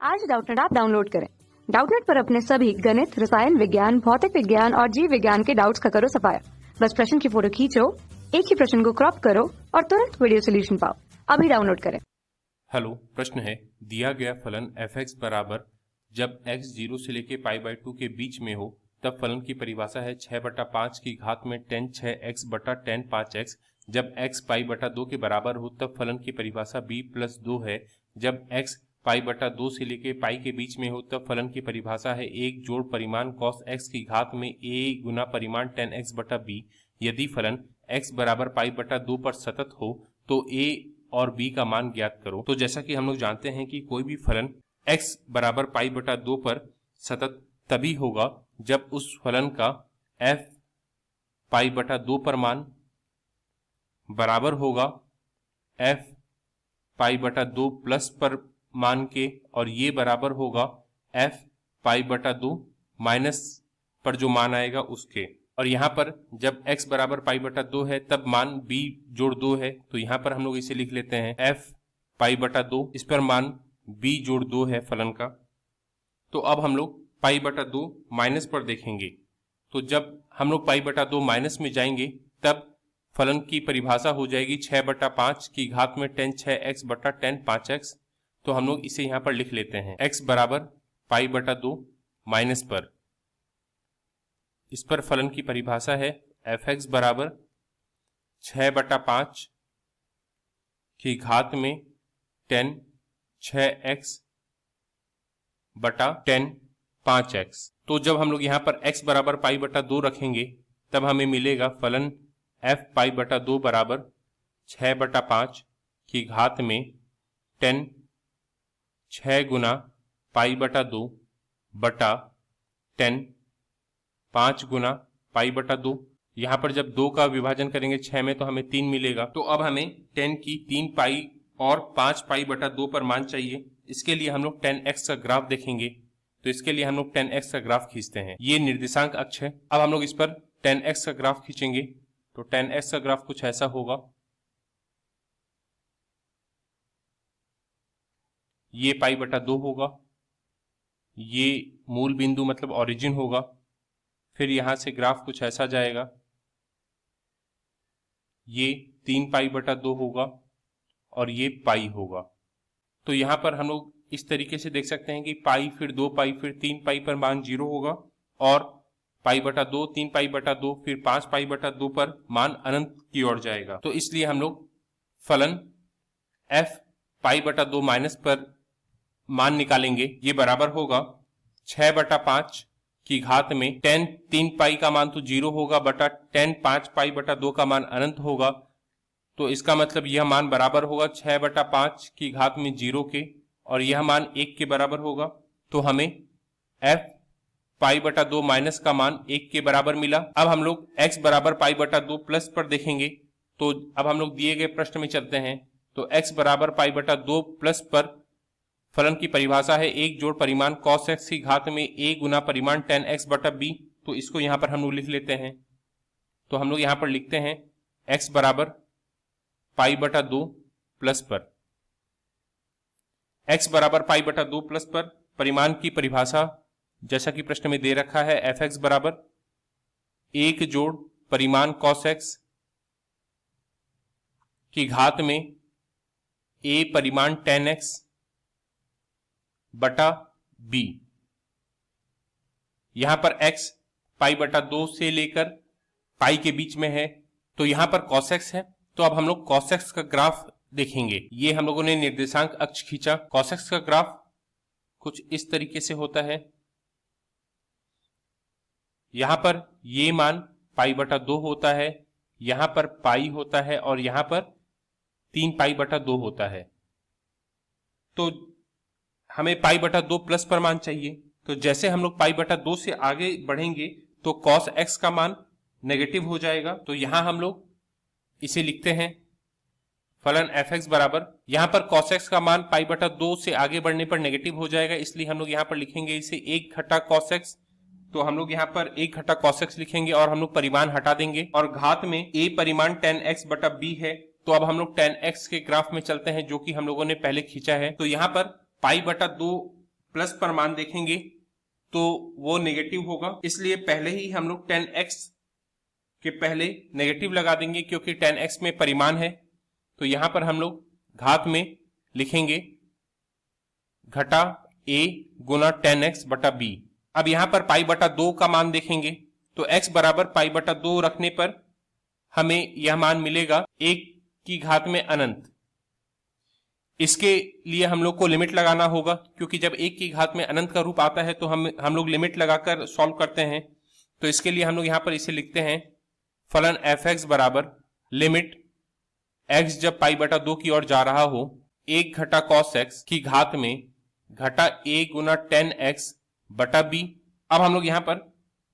आज Doubtnut app download करें। Doubtnut पर अपने सभी गणित, रसायन विज्ञान, भौतिक विज्ञान और जीव विज्ञान के डाउट्स का करो सफाया। बस प्रश्न की फोटो खींचो, एक ही प्रश्न को क्रॉप करो और तुरंत वीडियो सोल्यूशन पाओ। अभी डाउनलोड करें। हेलो, प्रश्न है दिया गया फलन f(x) बराबर जब x 0 से लेके π/2 के बीच में हो तब फलन की परिभाषा है 6/5 की घात में tan 6x बटा tan 5x। जब x π/2 के बराबर हो तब फलन की परिभाषा b+2 है। जब x π/2 से लेके पाई के बीच में हो तब फलन की परिभाषा है 1 जोड़ परिमाण cos x की घात में a गुना परिमाण tan x बटा b। यदि फलन x बराबर π/2 पर सतत हो तो a और b का मान ज्ञात करो। तो जैसा कि हम लोग जानते हैं कि कोई भी फलन x बराबर π/2 पर सतत तभी होगा जब उस फलन का f π/2 पर मान बराबर होगा f π/2 प्लस पर मान के, और ये बराबर होगा f π/2 माइनस पर जो मान आएगा उसके। और यहाँ पर जब x बराबर π/2 है तब मान b जोड़ 2 है, तो यहाँ पर हम लोग इसे लिख लेते हैं f π/2, इस पर मान b जोड़ 2 है फलन का। तो अब हम लोग π/2 माइनस पर देखेंगे। तो जब हम लोग π/2 माइनस में जाएंगे तब फलन की परिभाषा हो जाएगी 6/5 की घात में tan 6x बटा tan 5x। तो हम लोग इसे यहाँ पर लिख लेते हैं x बराबर π/2 माइनस पर। इस पर फलन की परिभाषा है f(x) बराबर 6/5 की घात में tan 6x बटा tan 5x। तो जब हम लोग यहाँ पर x बराबर π/2 रखेंगे तब हमें मिलेगा फलन f π/2 बराबर 6/5 की घात में tan 6 गुना π/2 बटा tan 5 गुना π/2। यहाँ पर जब 2 का विभाजन करेंगे 6 में तो हमें 3 मिलेगा। तो अब हमें tan की 3 पाई और 5 π/2 पर मान चाहिए। इसके लिए हम लोग tan x का ग्राफ देखेंगे। तो इसके लिए हम लोग tan x का ग्राफ खींचते हैं। ये निर्देशांक अक्ष है। अब हम लोग इस पर tan x का ग्राफ खींचेंगे। तो tan x का ग्राफ कुछ ऐसा होगा। ये π/2 होगा, ये मूल बिंदु मतलब ओरिजिन होगा। फिर यहां से ग्राफ कुछ ऐसा जाएगा, ये 3 π/2 होगा और ये पाई होगा। तो यहाँ पर हम लोग इस तरीके से देख सकते हैं कि पाई फिर 2 पाई फिर 3 पाई पर मान 0 होगा, और π/2 3 π/2 फिर 5 π/2 पर मान अनंत की ओर जाएगा। तो इसलिए हम लोग फलन f π/2 माइनस पर मान निकालेंगे। ये बराबर होगा 6/5 की घात में tan 3 पाई का मान तो 0 होगा बटा tan 5 π/2 का मान अनंत होगा। तो इसका मतलब यह मान बराबर होगा 6/5 की घात में 0 के, और यह मान 1 के बराबर होगा। तो हमें f π/2 माइनस का मान 1 के बराबर मिला। अब हम लोग x बराबर π/2 प्लस पर देखेंगे। तो अब हम लोग दिए गए प्रश्न में चलते हैं। तो x बराबर π/2 प्लस पर फलन की परिभाषा है 1 जोड़ परिमाण cos x की घात में a गुना परिमाण tan x बटा b। तो इसको यहाँ पर हम लोग लिख लेते हैं। तो हम लोग यहाँ पर लिखते हैं x बराबर π/2 प्लस पर। x बराबर π/2 प्लस पर परिमाण की परिभाषा जैसा कि प्रश्न में दे रखा है f(x) बराबर 1 जोड़ परिमाण cos x की घात में a परिमाण tan x बटा b। यहां पर x π/2 से लेकर पाई के बीच में है, तो यहां पर cos x है। तो अब हम लोग cos x का ग्राफ देखेंगे। ये हम लोगों ने निर्देशांक अक्ष खींचा। cos x का ग्राफ कुछ इस तरीके से होता है। यहां पर ये मान π/2 होता है, यहां पर पाई होता है, और यहां पर 3 π/2 होता है। तो हमें π/2 प्लस पर मान चाहिए। तो जैसे हम लोग π/2 से आगे बढ़ेंगे तो cos x का मान नेगेटिव हो जाएगा। तो यहां हम लोग इसे लिखते हैं फलन f(x) बराबर, यहां पर cos x का मान π/2 से आगे बढ़ने पर नेगेटिव हो जाएगा, इसलिए हम लोग यहां पर लिखेंगे इसे 1 घटा cos x। तो हम लोग यहाँ पर 1 घटा cos x लिखेंगे और हम लोग परिमाण हटा देंगे, और घात में a परिमाण tan x बटा b है। तो अब हम लोग tan x के ग्राफ में चलते हैं जो कि हम लोगों ने पहले खींचा है। तो यहाँ पर π/2 प्लस पर मान देखेंगे तो वो नेगेटिव होगा, इसलिए पहले ही हम लोग 10x के पहले नेगेटिव लगा देंगे क्योंकि 10x में परिमाण है। तो यहां पर हम लोग घात में लिखेंगे घटा a गुना 10x बटा b। अब यहां पर पाई बटा 2 का मान देखेंगे तो x बराबर पाई बटा 2 रखने पर हमें यह मान मिलेगा 1 की घात में अनंत। इसके लिए हम लोग को लिमिट लगाना होगा क्योंकि जब 1 की घात में अनंत का रूप आता है तो हम लोग लिमिट लगाकर सॉल्व करते हैं। तो इसके लिए हम लोग यहां पर इसे लिखते हैं फलन f(x) बराबर लिमिट x जब पाई बटा 2 की ओर जा रहा हो 1 घटा cos x की घात में घटा a गुना 10x बटा b। अब हम लोग यहां पर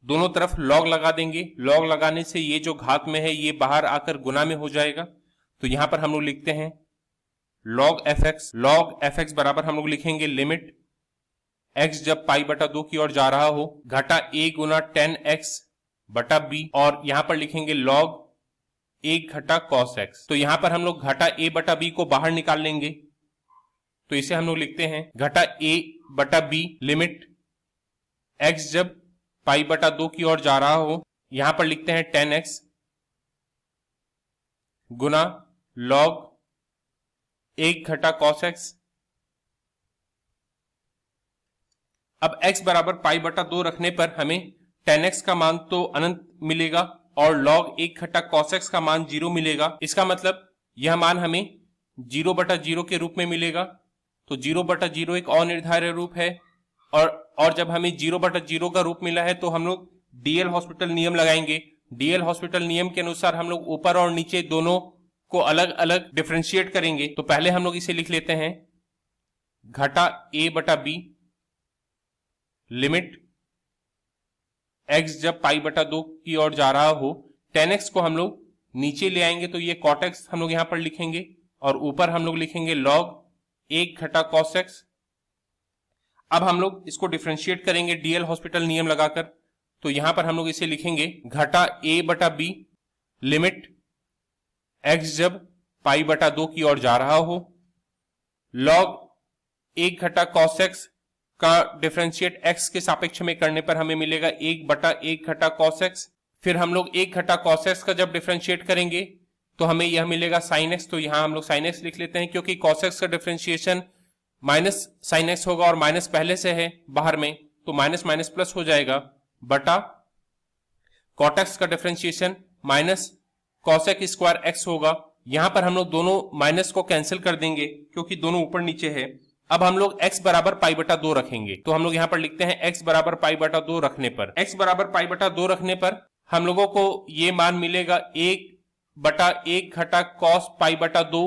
दोनों तरफ लॉग लगा देंगे। लॉग लगाने से ये जो घात में है ये बाहर आकर गुना में हो जाएगा। तो यहां पर हम लोग लिखते हैं log fx बराबर हम लोग लिखेंगे लिमिट x जब पाई बटा 2 की ओर जा रहा हो घटा a गुना 10x बटा b और यहां पर लिखेंगे log 1 घटा cos x। तो यहां पर हम लोग घटा a बटा b को बाहर निकाल लेंगे। तो इसे हम लोग लिखते हैं घटा a बटा b लिमिट x जब पाई बटा 2 की ओर जा रहा हो यहां पर लिखते हैं 10x गुना log 1 घटा cos x। अब x बराबर पाई बटा 2 रखने पर हमें 10x का मान तो अनंत मिलेगा और log 1 घटा cos x का मान 0 मिलेगा। इसका मतलब यह मान हमें 0 बटा 0 के रूप में मिलेगा। तो 0 बटा 0 एक अनिर्धारक रूप है और जब हमें 0 बटा 0 का रूप मिला है तो हम लोग डीएल हॉस्पिटल नियम लगाएंगे। डीएल हॉस्पिटल नियम के अनुसार हम लोग ऊपर और नीचे दोनों को अलग अलग डिफरेंशिएट करेंगे। तो पहले हम लोग इसे लिख लेते हैं घटा a बटा b लिमिट x जब पाई बटा 2 की ओर जा रहा हो 10x को हम लोग नीचे ले आएंगे तो ये cot x हम लोग यहां पर लिखेंगे और ऊपर हम लोग लिखेंगे log 1 घटा cos x। अब हम लोग इसको डिफरेंशिएट करेंगे डीएल हॉस्पिटल नियम लगाकर। तो यहां पर हम लोग इसे लिखेंगे घटा a बटा b लिमिट x जब पाई बटा 2 की ओर जा रहा हो log 1 घटा cos x का डिफरेंशिएट x के सापेक्ष में करने पर हमें मिलेगा 1 बटा 1 घटा cos x। फिर हम लोग 1 घटा cos x का जब डिफरेंशिएट करेंगे तो हमें यह मिलेगा sin x। तो यहां हम लोग sin x लिख लेते हैं क्योंकि cos x का डिफरेंशिएशन माइनस sin x होगा और माइनस पहले से है बाहर में तो माइनस माइनस प्लस हो जाएगा बटा cot x का differentiation minus cos x square x होगा। यहां पर हम लोग दोनों माइनस को कैंसिल कर देंगे क्योंकि दोनों ऊपर नीचे है। अब हम लोग x बराबर पाई बटा 2 रखेंगे। तो हम लोग यहां पर लिखते हैं x बराबर पाई बटा 2 रखने पर x बराबर पाई बटा 2 रखने पर हम लोगों को ये मान मिलेगा 1 बटा 1 घटा cos पाई बटा 2।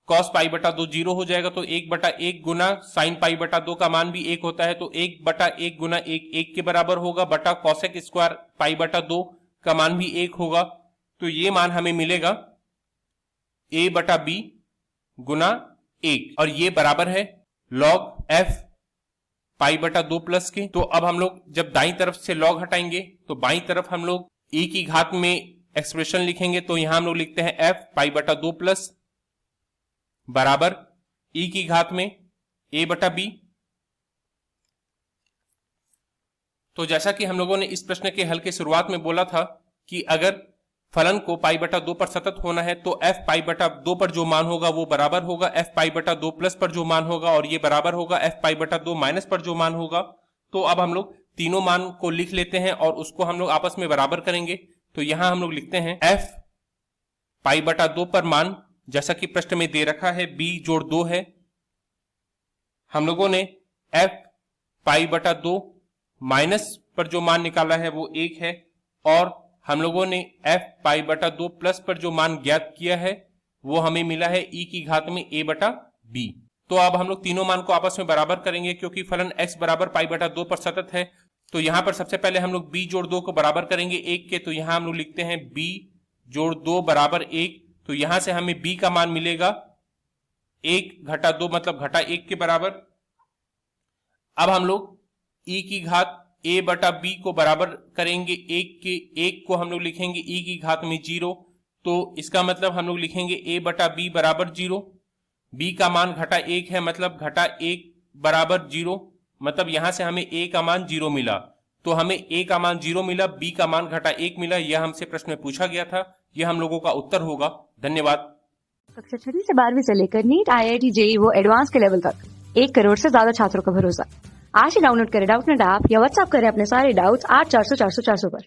cos पाई बटा 2 0 हो जाएगा तो 1 बटा 1 गुना sin पाई बटा 2 का मान भी 1 होता है तो 1 बटा 1 गुना 1 1 के बराबर होगा बटा cos x स्क्वायर पाई बटा 2 का मान भी 1 होगा। तो ये मान हमें मिलेगा a बटा b गुना 1 और ये बराबर है log f पाई बटा 2 प्लस के। तो अब हम लोग जब दाईं तरफ से log हटाएंगे तो बाईं तरफ हम लोग e की घात में एक्सप्रेशन लिखेंगे। तो यहां हम लोग लिखते हैं f पाई बटा 2 प्लस बराबर e की घात में a बटा b। तो जैसा कि हम लोगों ने इस प्रश्न के हल के शुरुआत में बोला था कि अगर फलन को पाई बटा 2 पर सतत होना है तो f पाई बटा 2 पर जो मान होगा वो बराबर होगा f पाई बटा 2 प्लस पर जो मान होगा और ये बराबर होगा f पाई बटा 2 माइनस पर जो मान होगा। तो अब हम लोग तीनों मान को लिख लेते हैं और उसको हम लोग आपस में बराबर करेंगे। तो यहां हम लोग लिखते हैं f पाई बटा 2 पर मान जैसा कि प्रश्न में दे रखा है b जोड़ 2 है। हम लोगों ने f पाई बटा 2 माइनस पर जो मान निकाला है वो 1 है और हम लोगों ने f पाई बटा 2 प्लस पर जो मान ज्ञात किया है वो हमें मिला है e की घात में a बटा b। तो अब हम लोग तीनों मान को आपस में बराबर करेंगे क्योंकि फलन x बराबर पाई बटा 2 पर सतत है। तो यहां पर सबसे पहले हम लोग b जोड़ 2 को बराबर करेंगे 1 के। तो यहां हम लोग लिखते हैं b जोड़ 2 बराबर 1। तो यहां से हमें b का मान मिलेगा 1 घटा 2 मतलब घटा 1 के बराबर। अब हम लोग e की घात a बटा b को बराबर करेंगे 1 के। 1 को हम लोग लिखेंगे e की घात में 0। तो इसका मतलब हम लोग लिखेंगे a बटा b बराबर 0। b का मान घटा 1 है मतलब घटा 1 बराबर 0, मतलब यहां से हमें a का मान 0 मिला, तो हमें a का मान 0 मिला, b का मान घटा 1 मिला। यह हमसे प्रश्न में पूछा गया था, यह हम लोगों का उत्तर होगा। धन्यवाद। कक्षा 6 से 12वीं से लेकर नीट, IIT, JEE वो एडवांस के लेवल तक 1 करोड़ से ज्यादा छात्रों का भरोसा। आज ही डाउनलोड करें डाउटनेट ऐप या व्हाट्सएप करें अपने सारे डाउट्स 8400 400 400 पर।